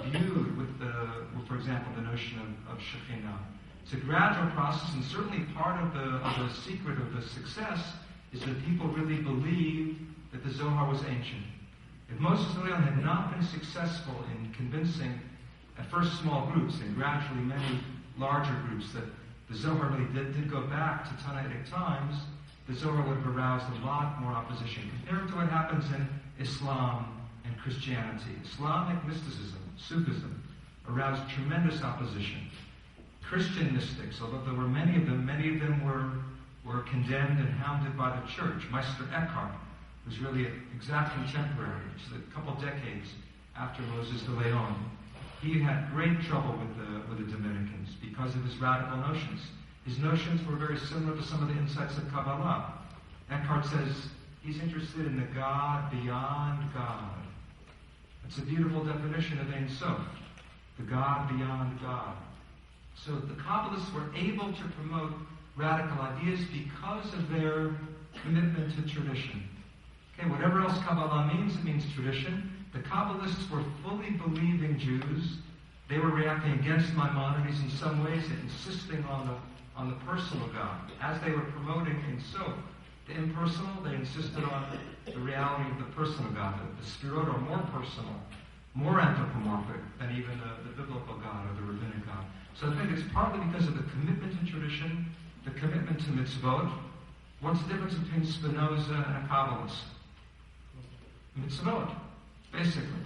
imbued with for example, the notion of Shekhinah. It's a gradual process, and certainly part of the secret of the success is that people really believe that the Zohar was ancient. If Moses Leon had not been successful in convincing at first small groups and gradually many larger groups that the Zohar really did go back to Tannaitic times, the Zohar would have aroused a lot more opposition compared to what happens in Islam and Christianity. Islamic mysticism, Sufism, aroused tremendous opposition. Christian mystics, although there were many of them were condemned and hounded by the church. Meister Eckhart was really an exact contemporary, just a couple decades after Moses de Leon. He had great trouble with the Dominicans because of his radical notions. His notions were very similar to some of the insights of Kabbalah. Eckhart says he's interested in the God beyond God. It's a beautiful definition of Ein Sof, the God beyond God. So the Kabbalists were able to promote radical ideas because of their commitment to tradition. Okay, whatever else Kabbalah means, it means tradition. The Kabbalists were fully believing Jews. They were reacting against Maimonides in some ways and insisting on the personal God. As they were promoting Ein Sof, the impersonal, they insisted on the reality of the personal God. The Sphirot are more personal, more anthropomorphic than even the biblical God or the rabbinic God. So I think it's partly because of the commitment to tradition, the commitment to mitzvot. What's the difference between Spinoza and a Kabbalist? Mitzvot, basically.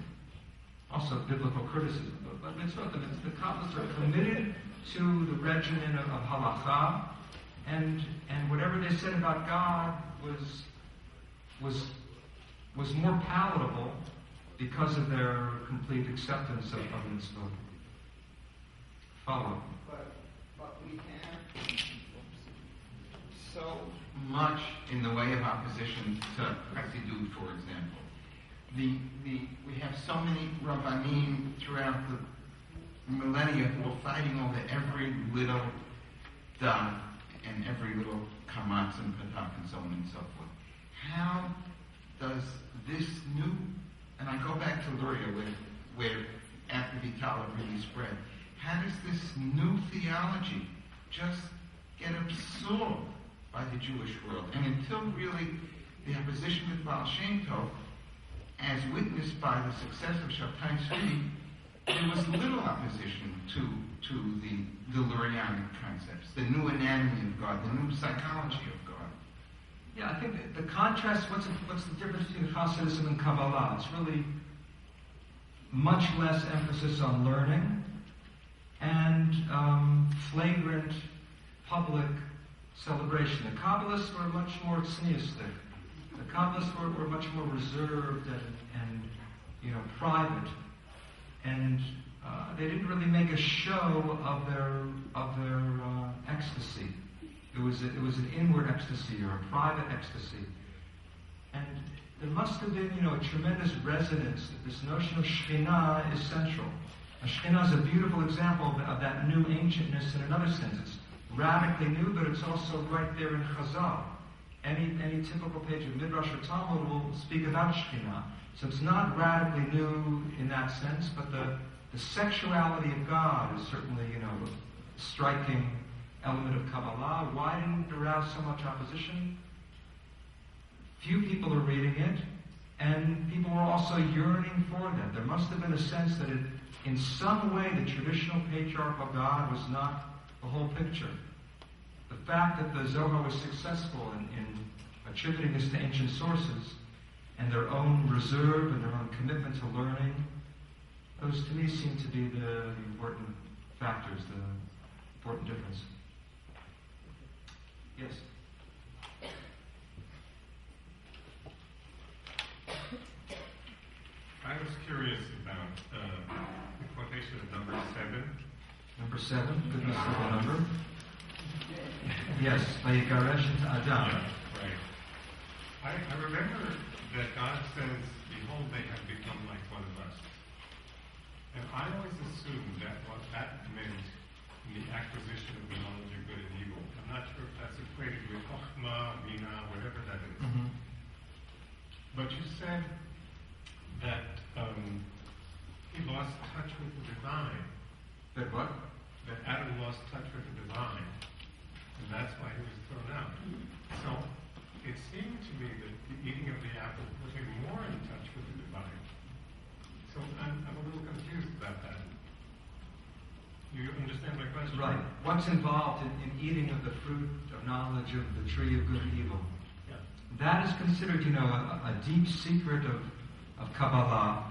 Also biblical criticism, but mitzvot. The Kabbalists are committed to the regimen of halakha, and whatever they said about God was more palatable because of their complete acceptance of mitzvot. Follow. But we have so much in the way of opposition to Chassidut, for example. We have so many Rabbanim throughout the millennia who are fighting over every little dot and every little kamatz and patak and so on and so forth. How does this new, and I go back to Luria where after Vitala really spread, how does this new theology just get absorbed by the Jewish world? And until really the opposition with Baal Shem Tov, as witnessed by the success of Shabtai Tzvi, there was little opposition to the Lurianic concepts, the new anatomy of God, the new psychology of God. Yeah, I think the contrast, what's the difference between Hasidism and Kabbalah? It's really much less emphasis on learning and flagrant public celebration. The Kabbalists were much more tzniistic. The Kabbalists were much more reserved and private, and they didn't really make a show of their ecstasy. It was an inward ecstasy or a private ecstasy, and there must have been a tremendous resonance that this notion of Shekhinah is central. Shekhinah is a beautiful example of that new ancientness in another sense. It's radically new, but it's also right there in Chazal. Any typical page of Midrash or Talmud will speak about Shekhinah. So it's not radically new in that sense, but the sexuality of God is certainly, a striking element of Kabbalah. Why didn't it arouse so much opposition? Few people are reading it, and people were also yearning for that. There must have been a sense that in some way the traditional patriarchal God was not the whole picture. The fact that the Zohar was successful in attributing this to ancient sources and their own reserve and their own commitment to learning, those to me seem to be the important factors, the important difference. Yes? I was curious about explanation of number 7. Number 7, goodness of the number. Yes, Vayigaresh to Adam. Yeah, right. I remember that God says, behold, they have become like one of us. And I always assumed that what that meant in the acquisition of the knowledge of good and evil. I'm not sure if that's equated with Chokhmah, Binah, whatever that is. Mm-hmm. But you said that he lost touch with the divine. That what? That Adam lost touch with the divine. And that's why he was thrown out. So it seemed to me that the eating of the apple put him more in touch with the divine. So I'm a little confused about that. You understand my question? Right. What's involved in eating of the fruit of knowledge of the tree of good and evil? Yeah. That is considered, a deep secret of Kabbalah.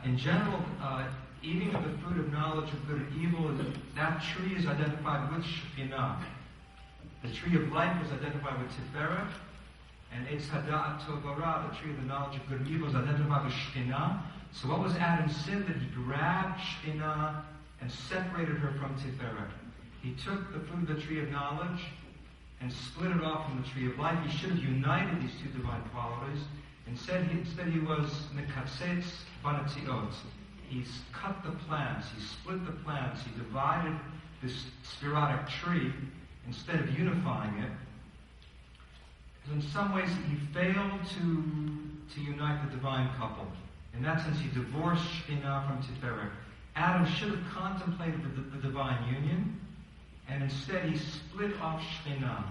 In general, eating of the fruit of knowledge of good and evil, that tree is identified with Shekhinah. The tree of life is identified with Tiferet, and Eitz Hada'at Tov Ra, the tree of the knowledge of good and evil, is identified with Shekhinah. So what was Adam's sin? That he grabbed Shekhinah and separated her from Tiferet. He took the fruit of the tree of knowledge and split it off from the tree of life. He should have united these two divine qualities. Instead he was Mekatzetz Banatiot. He's cut the plants, he split the plants, he divided this spherotic tree instead of unifying it. In some ways, he failed to unite the divine couple. In that sense, he divorced Shekhinah from Tiferet. Adam should have contemplated the divine union, and instead he split off Shekhinah.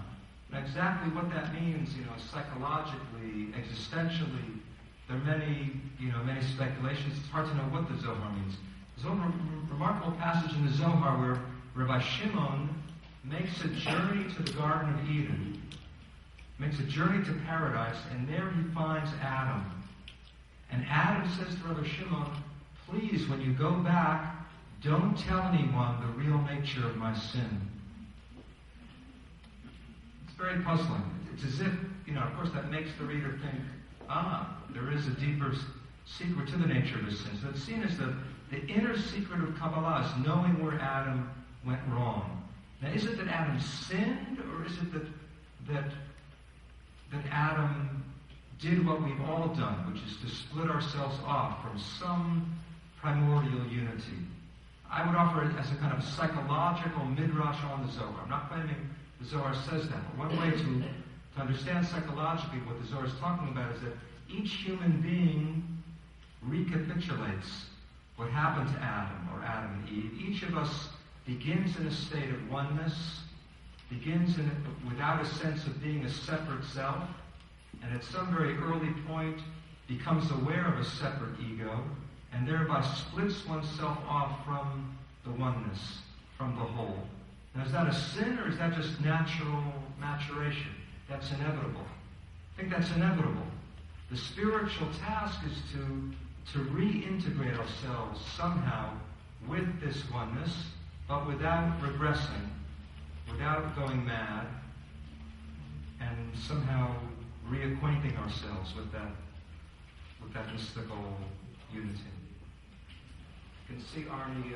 Now, exactly what that means, psychologically, existentially, there are many speculations. It's hard to know what the Zohar means. There's a remarkable passage in the Zohar where Rabbi Shimon makes a journey to the Garden of Eden, makes a journey to paradise, and there he finds Adam. And Adam says to Rabbi Shimon, please, when you go back, don't tell anyone the real nature of my sin. It's very puzzling. It's as if, of course that makes the reader think, there is a deeper secret to the nature of his sin. So it's seen as the inner secret of Kabbalah is knowing where Adam went wrong. Now, is it that Adam sinned, or is it that Adam did what we've all done, which is to split ourselves off from some primordial unity? I would offer it as a kind of psychological midrash on the Zohar. I'm not claiming the Zohar says that, but one way to understand psychologically what the Zohar is talking about is that each human being recapitulates what happened to Adam or Adam and Eve. Each of us begins in a state of oneness, begins without a sense of being a separate self, and at some very early point becomes aware of a separate ego, and thereby splits oneself off from the oneness, from the whole. Now, is that a sin, or is that just natural maturation? That's inevitable. I think that's inevitable. The spiritual task is to reintegrate ourselves somehow with this oneness, but without regressing, without going mad, and somehow reacquainting ourselves with that mystical unity. You can see Arnie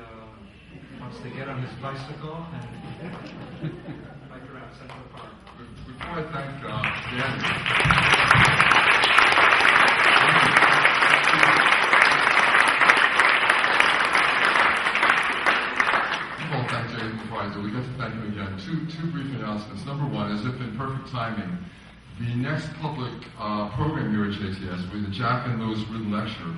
wants to get on his bicycle and bike around Central Park. Before I thank Dan, thank Jay before I do. We got to thank him again. Two brief announcements. Number one, as if in perfect timing, the next public program here at JTS will be the Jack and Lewis Written Lecture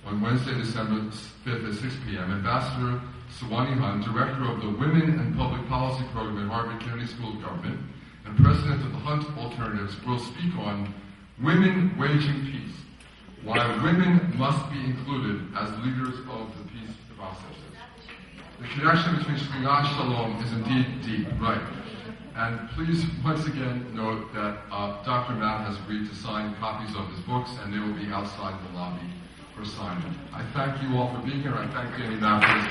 on Wednesday, December 5th at 6 p.m. Ambassador Sawani Hunt, Director of the Women and Public Policy Program at Harvard Kennedy School of Government and President of the Hunt Alternatives, will speak on Women Waging Peace, why women must be included as leaders of the peace process. The connection between Shekhinah and Shalom is indeed deep, right? And please, once again, note that Dr. Matt has agreed to sign copies of his books, and they will be outside the lobby for signing. I thank you all for being here. I thank Danny Matt for his